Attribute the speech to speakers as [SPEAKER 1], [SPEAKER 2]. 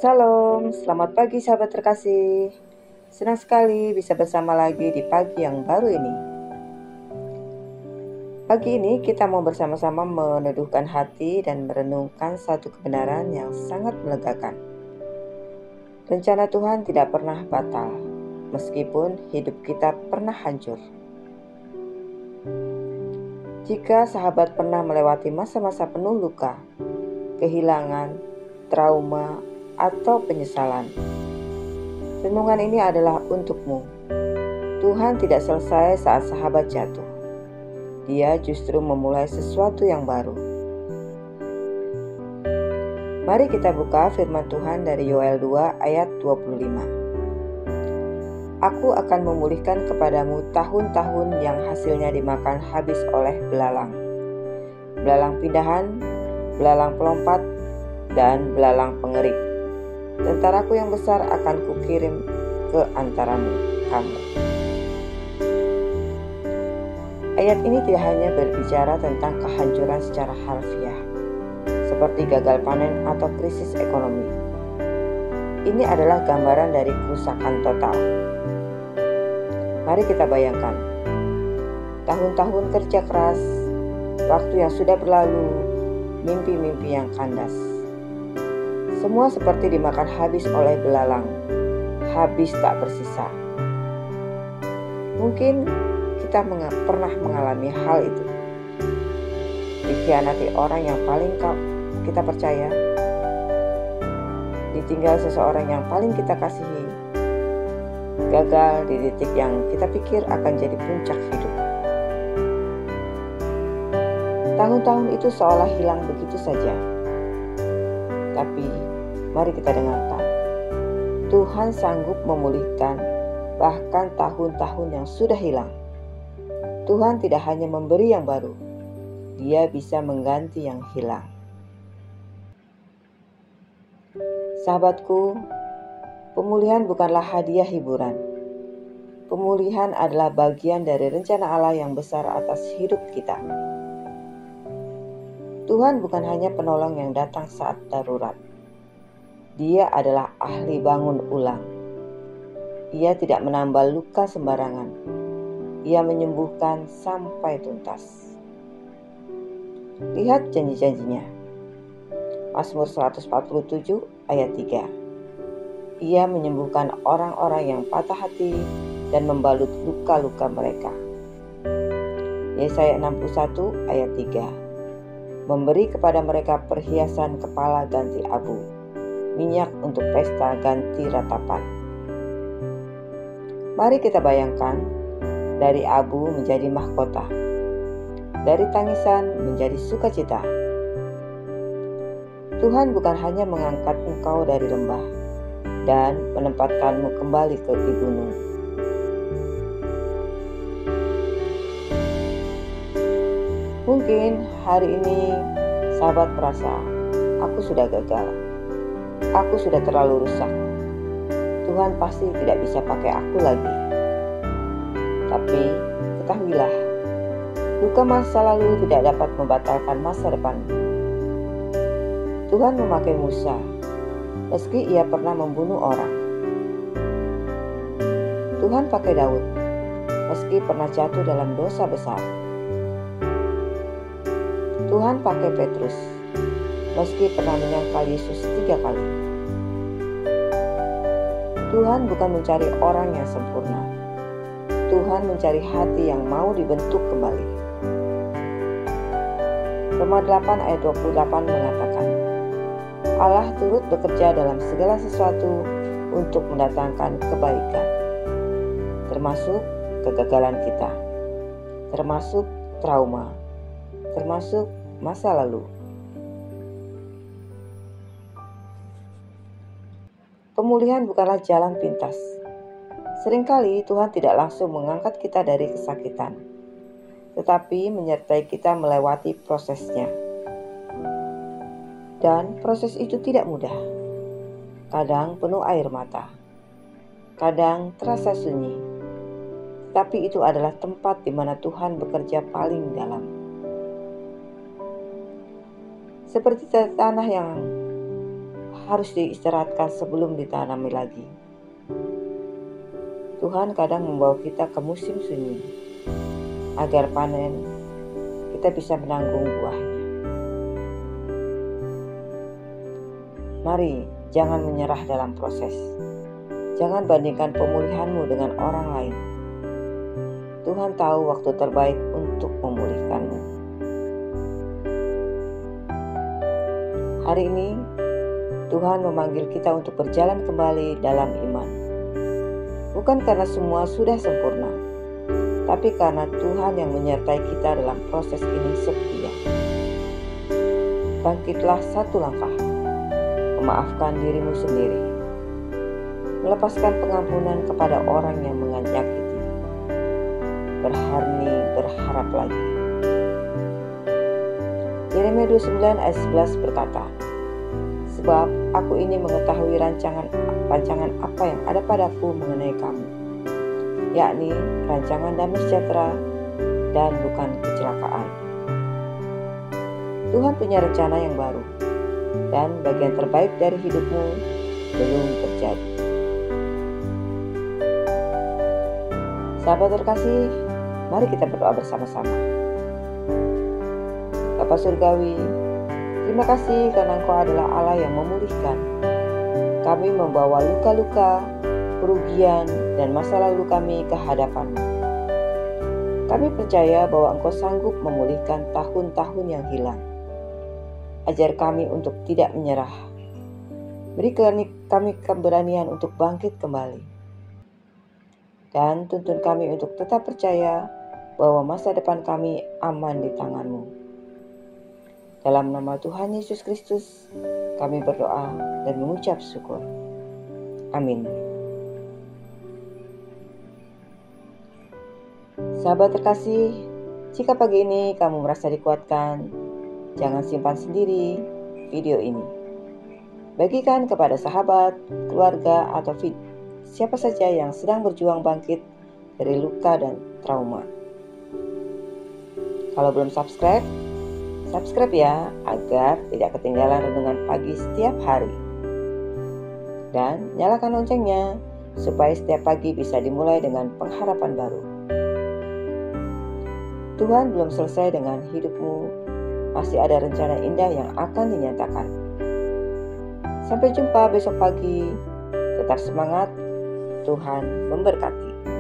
[SPEAKER 1] Shalom, selamat pagi sahabat terkasih. Senang sekali bisa bersama lagi di pagi yang baru ini. Pagi ini kita mau bersama-sama meneduhkan hati dan merenungkan satu kebenaran yang sangat melegakan. Rencana Tuhan tidak pernah batal, meskipun hidup kita pernah hancur. Jika sahabat pernah melewati masa-masa penuh luka, kehilangan, trauma, atau penyesalan, renungan ini adalah untukmu. Tuhan tidak selesai saat sahabat jatuh. Dia justru memulai sesuatu yang baru. Mari kita buka firman Tuhan dari Yoel 2 ayat 25. Aku akan memulihkan kepadamu tahun-tahun yang hasilnya dimakan habis oleh belalang. Belalang pindahan, belalang pelompat, dan belalang pengerik. Tentaraku yang besar akan kukirim ke antaramu, kamu. Ayat ini tidak hanya berbicara tentang kehancuran secara harfiah, seperti gagal panen atau krisis ekonomi. Ini adalah gambaran dari kerusakan total. Mari kita bayangkan, tahun-tahun kerja keras, waktu yang sudah berlalu, mimpi-mimpi yang kandas. Semua seperti dimakan habis oleh belalang, habis tak bersisa. Mungkin kita pernah mengalami hal itu. Dikhianati orang yang paling kita percaya, ditinggal seseorang yang paling kita kasihi, gagal di titik yang kita pikir akan jadi puncak hidup. Tahun-tahun itu seolah hilang begitu saja. Tapi mari kita dengarkan, Tuhan sanggup memulihkan bahkan tahun-tahun yang sudah hilang. Tuhan tidak hanya memberi yang baru, Dia bisa mengganti yang hilang. Sahabatku, pemulihan bukanlah hadiah hiburan. Pemulihan adalah bagian dari rencana Allah yang besar atas hidup kita. Tuhan bukan hanya penolong yang datang saat darurat. Dia adalah ahli bangun ulang. Ia tidak menambal luka sembarangan. Ia menyembuhkan sampai tuntas. Lihat janji-janjinya. Mazmur 147 ayat 3. Ia menyembuhkan orang-orang yang patah hati dan membalut luka-luka mereka. Yesaya 61 ayat 3. Memberi kepada mereka perhiasan kepala ganti abu, minyak untuk pesta ganti ratapan. Mari kita bayangkan, dari abu menjadi mahkota, dari tangisan menjadi sukacita. Tuhan bukan hanya mengangkat engkau dari lembah dan menempatkanmu kembali ke gunung. Mungkin hari ini sahabat merasa, aku sudah gagal, aku sudah terlalu rusak. Tuhan pasti tidak bisa pakai aku lagi. Tapi ketahuilah, luka masa lalu tidak dapat membatalkan masa depan. Tuhan memakai Musa, meski ia pernah membunuh orang. Tuhan pakai Daud, meski pernah jatuh dalam dosa besar. Tuhan pakai Petrus, meski pernah menyangkal Yesus 3 kali. Tuhan bukan mencari orang yang sempurna. Tuhan mencari hati yang mau dibentuk kembali. Roma 8 ayat 28 mengatakan, Allah turut bekerja dalam segala sesuatu untuk mendatangkan kebaikan, termasuk kegagalan kita, termasuk trauma, termasuk masa lalu. Pemulihan bukanlah jalan pintas. Seringkali Tuhan tidak langsung mengangkat kita dari kesakitan, tetapi menyertai kita melewati prosesnya. Dan proses itu tidak mudah. Kadang penuh air mata, kadang terasa sunyi. Tapi itu adalah tempat di mana Tuhan bekerja paling dalam. Seperti tanah yang harus diistirahatkan sebelum ditanami lagi. Tuhan kadang membawa kita ke musim sunyi, agar panen kita bisa menanggung buahnya. Mari, jangan menyerah dalam proses. Jangan bandingkan pemulihanmu dengan orang lain. Tuhan tahu waktu terbaik untuk memulihkanmu. Hari ini, Tuhan memanggil kita untuk berjalan kembali dalam iman. Bukan karena semua sudah sempurna, tapi karena Tuhan yang menyertai kita dalam proses ini setia. Bangkitlah satu langkah, memaafkan dirimu sendiri, melepaskan pengampunan kepada orang yang menyakiti, berharap lagi. Yeremia 29 ayat 11 berkata, "Sebab aku ini mengetahui rancangan apa yang ada padaku mengenai kamu, yakni rancangan damai sejahtera dan bukan kecelakaan." Tuhan punya rencana yang baru, dan bagian terbaik dari hidupmu belum terjadi. Sahabat terkasih, mari kita berdoa bersama-sama. Bapa Surgawi, terima kasih karena Engkau adalah Allah yang memulihkan. Kami membawa luka-luka, kerugian, dan masa lalu kami ke hadapan-Mu. Kami percaya bahwa Engkau sanggup memulihkan tahun-tahun yang hilang. Ajar kami untuk tidak menyerah. Beri kami keberanian untuk bangkit kembali. Dan tuntun kami untuk tetap percaya bahwa masa depan kami aman di tangan-Mu. Dalam nama Tuhan Yesus Kristus, kami berdoa dan mengucap syukur. Amin. Sahabat terkasih, jika pagi ini kamu merasa dikuatkan, jangan simpan sendiri video ini. Bagikan kepada sahabat, keluarga, atau siapa saja yang sedang berjuang bangkit dari luka dan trauma. Kalau belum subscribe ya, agar tidak ketinggalan renungan pagi setiap hari. Dan nyalakan loncengnya, supaya setiap pagi bisa dimulai dengan pengharapan baru. Tuhan belum selesai dengan hidupmu, masih ada rencana indah yang akan dinyatakan. Sampai jumpa besok pagi, tetap semangat, Tuhan memberkati.